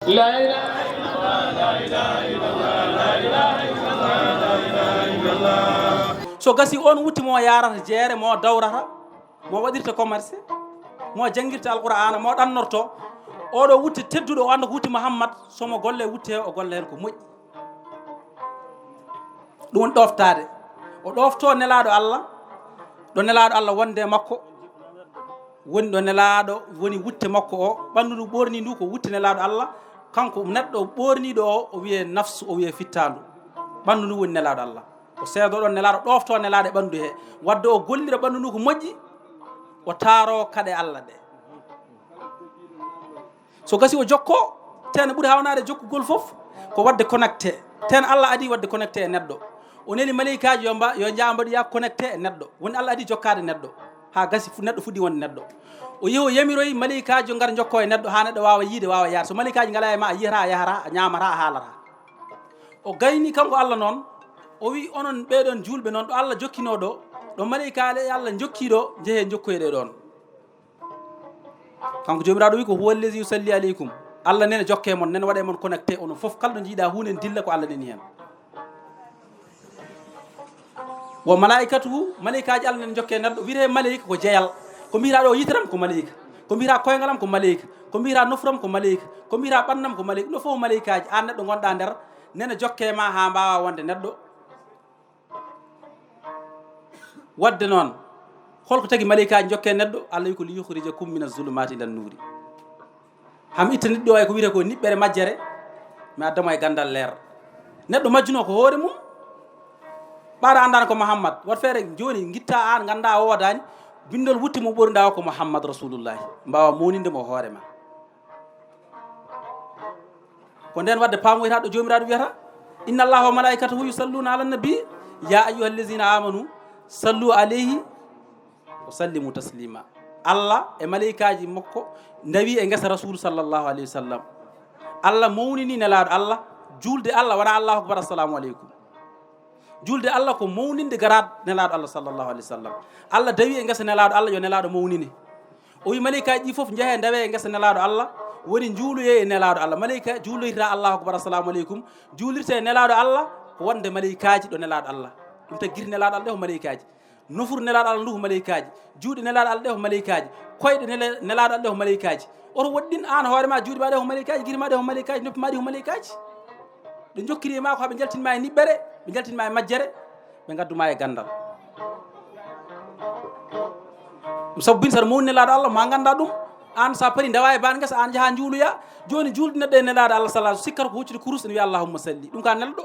La ilaha illallah, la ilaha illallah, la ilaha illallah, la ilaha illallah. So gasi on wutti mo yarata jeere mo dawrata mo waɗirta commerce mo jangirta alqur'ana mo ɗannorto oɗo wutti tedduɗo o anda ko wutti Mouhammad somo golle wutte o golle hen ko moƴƴi ɗum woni ɗoftade o ɗofto nelaɗo Allah ɗo nelaɗo Allah wonde makko woni ɗo nelaɗo woni wutte makko o ɓandu ndu ɓorni ndu ko wutte nelaɗo Allah kanko neɗɗo ɓorniɗo o wiye nafsu o wiye fittandu ɓandu ndu woni nelaɗo Allah o seedoɗon nelaɗo ɗofto nelaɗo e ɓandu he wadde o gollira ɓandu ndu ko moƴƴi o taaro kaɗe Allah ɗe so gasi o jokko ten ɓuuri hawnade jokkugol fof ko wadde connecté ten Allah adi wadde connecté e neɗɗo o neli malikaji yo jambaɗo ya connecté e neɗɗo woni Allah adi jokkade neɗɗo ha gasi neɗɗo fuɗɗi wonde neɗɗo o yehi o yamiroyi malikaji o gara jokko e neɗɗo ha neɗɗo wawa yiide wawa yaade so malikaji ngala e ma a yiyata a yahata a ñamata a haalata o gayni kanko Allah noon o wi onon ɓeɗon julɓe noon ɗo Allah jokkinoɗo ɗo malikaɗe Allah jokkiɗo jeehe jokkoyɗe ɗon kanko jomiraɗo wi ko huwa allazi yusalli aleykum Allah nene jokke mon nene waɗe mon connecté onon foof kala ɗo jiiɗa hunde dilla ko Allah neni hen wo malaikatuhu malaikaji Allah nene jokke neɗɗo wiyete malaika ko jeyal ko mbiyata ɗo yitaram ko malaika ko mbiyata koyngalam ko malaika ko mbiyata nofuram ko malaika ko mbiyata ɓannam ko malaika ɗo fof malaikaji an neɗɗo gonɗa nder nene jokke ma ha mbawa wonde neɗɗo wadde noon holko tagi malikaji jokke neɗɗo Allah wi ko li yukhrijakum min az-zulumati ila an-nuri ham itta neɗɗo o ko wiyete ko niɓɓere majjere mi addamo e gandal leer neɗɗo majjuno ko hoore mum ɓaɗa andani ko Mouhammad wat feere joni guitta an ganda wodani bindol wutti mo ɓornda o ko Mouhammad rasulullahi mbawa mownindemo hoore ma ko nden wadde pamoytaɗo jomiraɗo wiyata inna allaha wa malaikatahu yusalluna ala nabi ya ayyuha allazina amanu sallu alayhi wa sallimu taslima Allah e malaikaji makko ndawi e gesa rasul sallllahu alayhi wa sallam Allah mawnini nelaɗo Allah julde Allah wona allahu akbar assalamu aleykum julde Allah ko mawninde garad nelaɗo Allah sallllahu alayhi wa sallam Allah dawi e gesa nelaɗo Allah yo nelaɗo mawnine o wi malaikaji ɗi foof jeehe ndawe e gesa nelaɗo Allah woni juuloye e nelaɗo Allah malaika juuloyta allahu akbar assalamu aleykum juulirte e nelaɗo Allah ko wonde malaikaji ɗo nelaɗo Allah ɗum tagi guiri nelaɗo Allah ɗe ko malaikaji nofuru nelaɗo Allah ndu ko malaikaji juuɗe nelaɗo Allah ɗe ko malaikaji koyɗe nelaɗo Allah ɗe ko malaikaji oto woɗɗin an hoorema juuɗe ma ɗe ko malaikaji guiri ma ɗe ko malaikaji noppi ma ɗi ko malaikaji ɓe jokkiri e ma ko haɓe jaltinma e niɓɓere ɓe jaltinma e majjere ɓe gadduma e gandal ɗum sabu bin saɗa mawni nelaɗo Allah ma ganda ɗum an sa paari dawa e ban gesa an jaaha juuluya joni julde neɗɗo e nelaɗo Allah sallah sikkata ko huccude kurus ene wiya allahumma salli ɗum ka nelɗo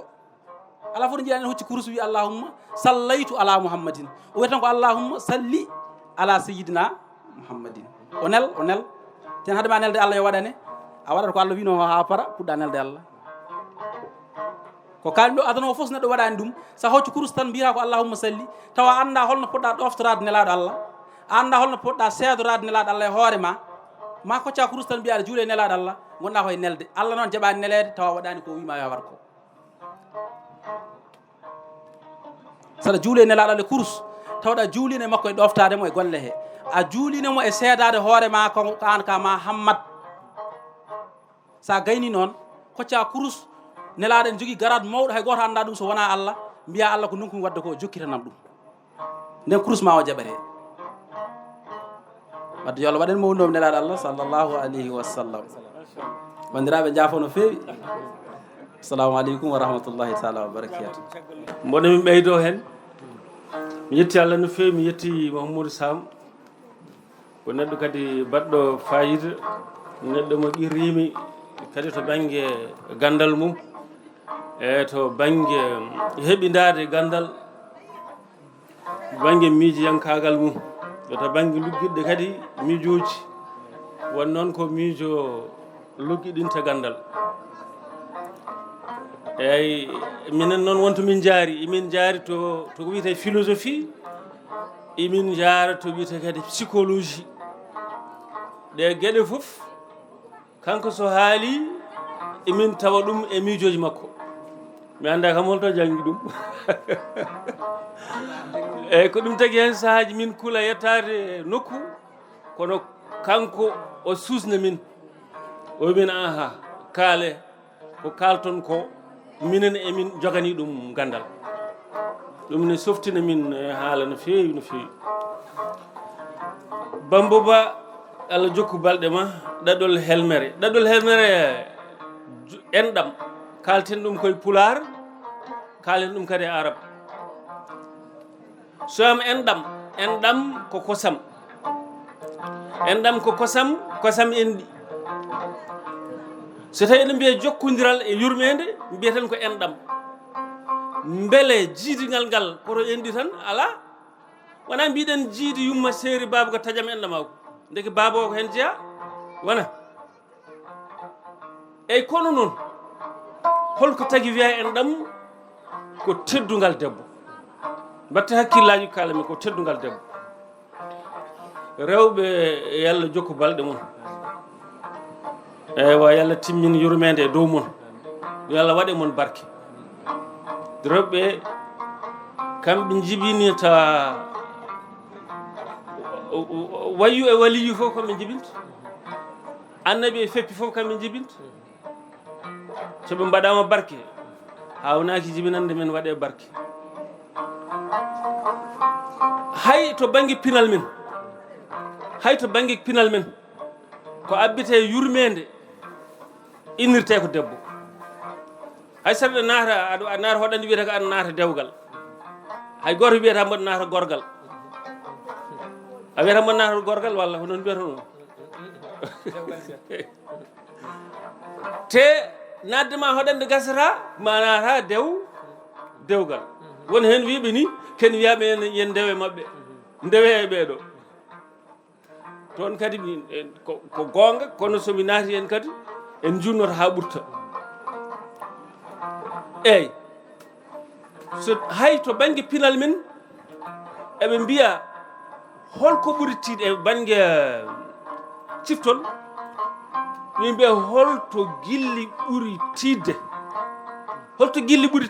ala fof ɗo jiiɗa en hucci kurus wi allahumma sallaytu ala muhammadin o wiya tan ko allahumma salli ala sayyidina muhammadin o nel ten haadema nelde Allah yo waɗane a waɗata ko Allah wino ha para puɗɗa nelde Allah ko kalmi ɗo adana o fof so neɗɗo waɗani ɗum sa hocci kurus tan mbiyata ko allahumma salli tawa anda holno poɗɗa ɗoftorade nelaɗo Allah anda holno poɗɗa seedorade nelaɗo Allah e hoore ma kocca kurus tan mbiyaɗa juule nelaɗo Allah gonɗa koye nelde Allah noon jaɓani nelede tawa waɗani ko wima yo waɗa ko saɗa juule nelaɗo Allah kurus tawɗa juuline makko e ɗoftademo e golle he a juulinemo e seedade hoore ma ko an ka Mouhammad sa gayni noon kocca kurus nelaɗo en jogui garade mawɗo hay goto anda ɗum so wona Allah mbiya Allah ko nunkum wadde ko jokkitanam ɗum nden kurus ma o jaɓete wadde yo Allah waɗen mawnuɗo nelaɗo Allah sallllahu alayhi wa sallam bandiraɓe jaafo no feewi assalamu aleykum wa rahmatullahi taala wa barakatu mboɗo min ɓeydo hen mi yetti Allah no feewi mi yetti Mahamadou Sam ko neɗɗo kadi baɗɗo fayida neɗɗo mo qirrimi kadi to banggue gandal mum e to banggue heɓidade gandal banggue miijoyankagal mum to banggue lugguiɗɗe kadi miijoji won noon ko miijo lugguiɗinta gandal eyyi minen noon wonto min jaari emin jaari to ko wiyete philosophie emin jaara to wiyete kadi psychologie ɗe gueɗe foof kanko so haali emin tawa ɗum e miijoji makko mi anda kam holto janggi ɗum eyyi ko ɗum tagui hen sahaji min kuula yettade nokku kono kanko o susna min o wimin aha kaale ko kalton ko minen emin jogani ɗum gandal ɗum ne softina min haala no feewi no feewi Bambo Ba Allah jokku balɗe ma ɗaɗol helmere enɗam kalten ɗum koye pular kalen ɗum kadi e arab so am enɗam ko kosam enɗam ko kosam enɗi so tawi eɗen mbiya jokkodiral e yurmede mbiyeten ko enɗam beele jiidigal ngal koto enɗi tan ala wona mbiɗen jiidi yumma seeri baba ko tajam enɗam ako ndeke baba o ko hen jeeya wona eyyi kono noon holko tagui wiya enɗam ko teddugal debbo mbatte hakkillaji kalami ko teddugal debbo rewɓe yo Allah jokku balɗe mum eywa yo Allah timmin yurmede e dow mon yo Allah waɗe mon barke rewɓe kamɓe jibini ta wayyu e waliyu fof kamɓe jibinta annabi e feppi fof kamɓe jibinta soɓe mbaɗama barke hawnaki jibinande men waɗe barke hay to banggue pinal men ko abbite yurmede innirte ko debbo hay saɗa naata a naata hoɗande wiyete ko aɗa naata dewgal hay goto wiyata mboɗo naata gorgal a wiyata mboɗo naata gorgal walla ko noon wiyata noon te naddema hoɗande gasata ma naata dewgal won hen wiɓe ni ken wiyaɓe yen ndewe mabɓe ndewe e ɓeeɗo toon kadi ko gonga kono somi naati hen kadi en junnoto ha ɓurta eyyi so hay to banggue pinal men eɓe mbiya holko ɓuri tiiɗe e banggue ciftol ɓe mbiya holto gilli ɓuri tiidde gilli ɓuri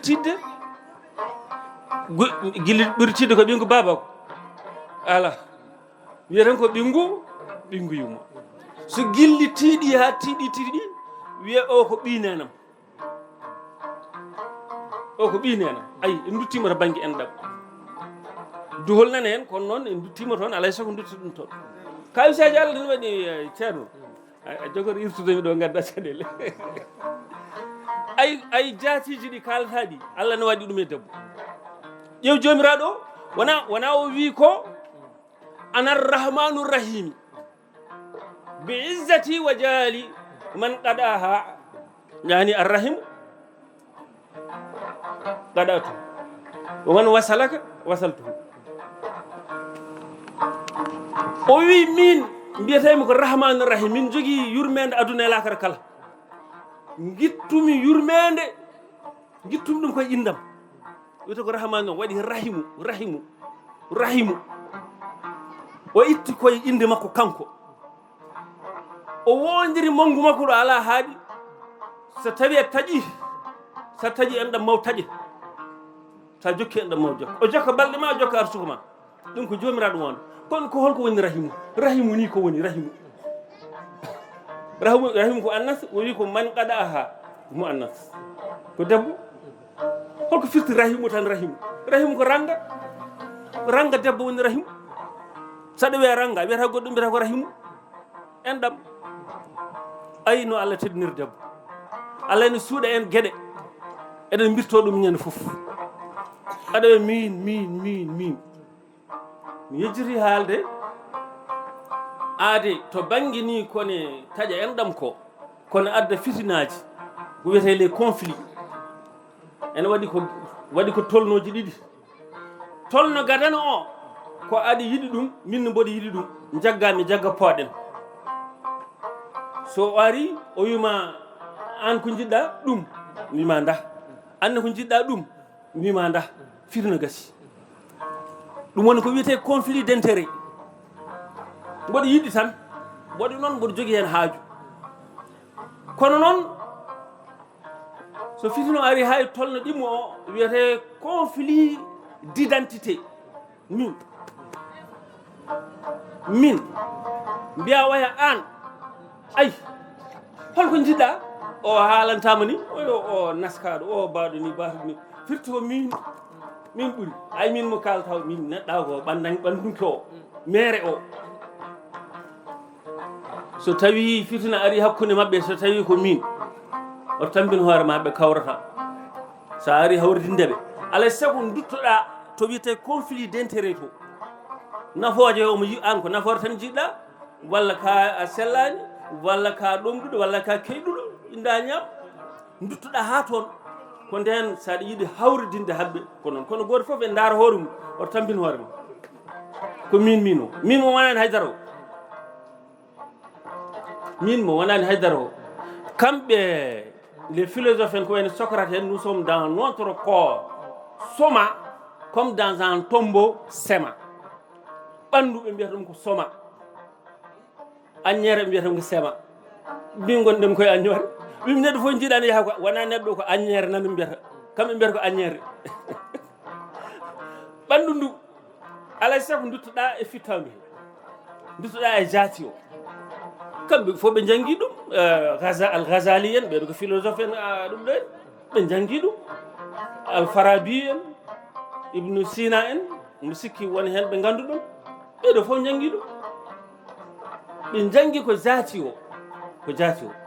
tiidde ko ɓingu baba ko ala wiyeten ko ɓingu yumma so gilli tiiɗi ha tiiɗi wiya o ko ɓinenam ayi en duttima to banggue enɗam duhol nane hen kono noon en duttima toon alay saago dutti ɗum toon kawisaji Allah ne waɗi ceerno a jogoto irtudemi ɗo gadda caɗele ay jaatiji ɗi kalata ɗi Allah ne waɗi ɗum e debbo ƴeew jomiraɗo wona o wi ko ana arrahmanu rahimi bi izzati wa jali man qadaha yani arrahim qadatu wa man wasalaka wasaltuhu o wi min mbiyatemi ko rahmanu rahim min jogui yurmede aduna e lakara kala guittumi yurmede guittumi ɗum koye indam wiyete ko rahmanu o waɗi rahimu o itti koye inde makko kanko o wondiri manggu makko ɗo ala haaɗi so tawi a taƴi enɗam maw taƴe sa jokki enɗam maw jokka o jokka balɗe ma o jokka arsugo ma ɗum ko jomiraɗo wonde kono ko holko woni rahimu ni ko woni rahimu ko annas o wi ko man qadaha mo annas ko debbo holko firti rahimu tan rahimu ko ranga debbo woni rahimu saɗa wiya ranga wiyata goɗɗum mbiyata ko rahimu enɗam ayi no Allah teddinir debbo Allah ne suuɗa en gueɗe eɗen birto ɗum ñande foof aɗa wiya min mi yejjiti haalde aade to banggue ni kone taƴa enɗam ko kono adda fitinaji ko wiyete les conflits ene waɗi ko tolnoji ɗiɗi tolno gadano o ko aɗa yiɗi ɗum min mboɗo yiɗi ɗum jaggami jagga pooɗen so ari o wima an ko jiɗɗa ɗum wima nda anne ko jiɗɗa ɗum wima nda firna gasi ɗum woni ko wiyete conflit d'intérêt mboɗo yiɗi tan mboɗo noon mboɗo jogui hen haaju kono noon so fitino ari hay tolno ɗimmo o wiyete conflit d'identité min mbiya waya an ay holko jiɗɗa o haalantama ni o naskaɗo o mbaɗo ni mbaɗo ni firti ko min ɓuuri ay min mo kaltaw min neɗɗa ko ɓandunke o mere o so tawi fitina ari hakkude mabɓe so tawi ko min oto tambin hoore ma ɓe kawrata so ari hawridindeɓe alay sago duttoɗa to wiyete conflit d' intérêt to nafooje omo yi an ko nafoore tan jiɗɗa walla ka a sellani walla ka ɗomɗuɗo walla ka keyɗuɗo inda ñam duttoɗa ha toon ko nden saɗa yiiɗi hawridinde hamɓe ko noon kono goto foof e daara hoore mum oto tampin hoore mum ko min o min mo wonani haydara o min mo wonani haydara o kamɓe les philosophes en ko wayno Socrate en nous sommes dans notre corps soma comme dans un tombeau sema ɓanndu ɓe mbiyata ɗum ko soma aññere ɓe mbiyata ɗum ko sema min gonɗen koye aññore wimi neɗɗo fof jiiɗani yaha ko wona neɗɗo ko aññere nan mbiyata kamɓe mbiyata ko aññere ɓanndu ndu alay sago duttoɗa e fittandu duttoɗa e jaati o kamɓe fof ɓe jangi ɗum al-Ghazali en ɓeɗo ko philosophe en ɗum ɗen ɓe jangi ɗum al-Farabi en Ibnu Sina en mi sikki woni hen ɓe gandu ɗum ɓeɗo fof jangi ɗum ɓe jangi ko jaati o ko jaati o